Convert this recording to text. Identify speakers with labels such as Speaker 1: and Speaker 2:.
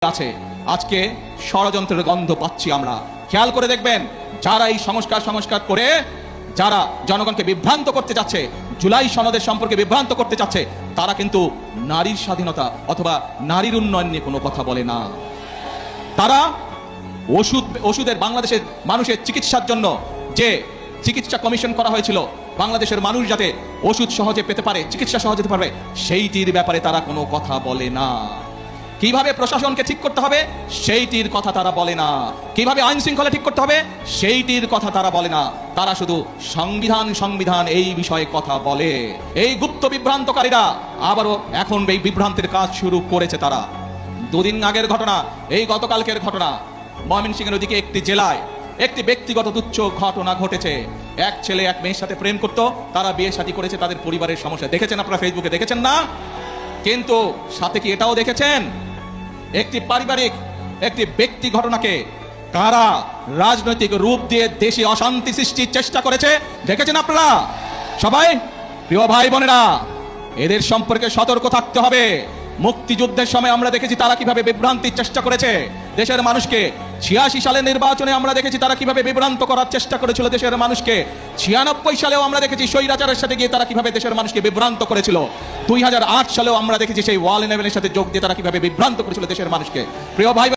Speaker 1: আছে। আজকে ষড়যন্ত্রের গন্ধ পাচ্ছি আমরা। খেয়াল করে দেখবেন, যারা এই সংস্কার করে যারা জনগণকে বিভ্রান্ত করতে যাচ্ছে, জুলাই সনদের সম্পর্কে বিভ্রান্ত করতে চাচ্ছে, তারা কিন্তু নারীর স্বাধীনতা অথবা নারীর উন্নয়ন নিয়ে কোনো কথা বলে না। তারা ওষুধের বাংলাদেশের মানুষের চিকিৎসার জন্য যে চিকিৎসা কমিশন করা হয়েছিল, বাংলাদেশের মানুষ যাতে ওষুধ সহজে পেতে পারে, চিকিৎসা সহজে পেতে পারবে, সেইটির ব্যাপারে তারা কোনো কথা বলে না। কিভাবে প্রশাসনকে ঠিক করতে হবে সেইটির কথা তারা বলে না। কিভাবে আইন শৃঙ্খলা ঠিক করতে হবে সেইটির কথা তারা বলে না। তারা শুধু সংবিধান এই বিষয়ে কথা বলে। এই গুপ্ত বিভ্রান্তকারীরা আবারও এখন এই বিভ্রান্তের কাজ শুরু করেছে। তারা দুদিন আগের ঘটনা, এই গতকালকের ঘটনা, ময়মনসিংহের ওদিকে একটি জেলায় একটি ব্যক্তিগত তুচ্ছ ঘটনা ঘটেছে। এক ছেলে এক মেয়ের সাথে প্রেম করত, তারা বিয়ে শাদী করেছে, তাদের পরিবারের সমস্যা দেখেছেন আপনারা, ফেসবুকে দেখেছেন না? কিন্তু সাথে কি এটাও দেখেছেন একটি পারিবারিক একটি ব্যক্তি ঘটনাকে কারা রাজনৈতিক রূপ দিয়ে দেশে অশান্তি সৃষ্টির চেষ্টা করেছে? দেখেছেন আপনারা সবাই? প্রিয় ভাই বোনেরা, এদের সম্পর্কে সতর্ক থাকতে হবে। মুক্তিযুদ্ধের সময় আমরা দেখেছি তারা কিভাবে বিভ্রান্তির চেষ্টা করেছে দেশের মানুষকে। 86 সালের নির্বাচনে আমরা দেখেছি তারা কিভাবে বিভ্রান্ত করার চেষ্টা করেছিল দেশের মানুষকে। 96 সালেও আমরা দেখেছি স্বৈরাচারের সাথে গিয়ে তারা কিভাবে দেশের মানুষকে বিভ্রান্ত করেছিল। 2008 সালেও আমরা দেখেছি সেই ওয়াল 11-এর সাথে যোগ দিয়ে তারা কিভাবে বিভ্রান্ত করেছিল দেশের মানুষকে। প্রিয় ভাই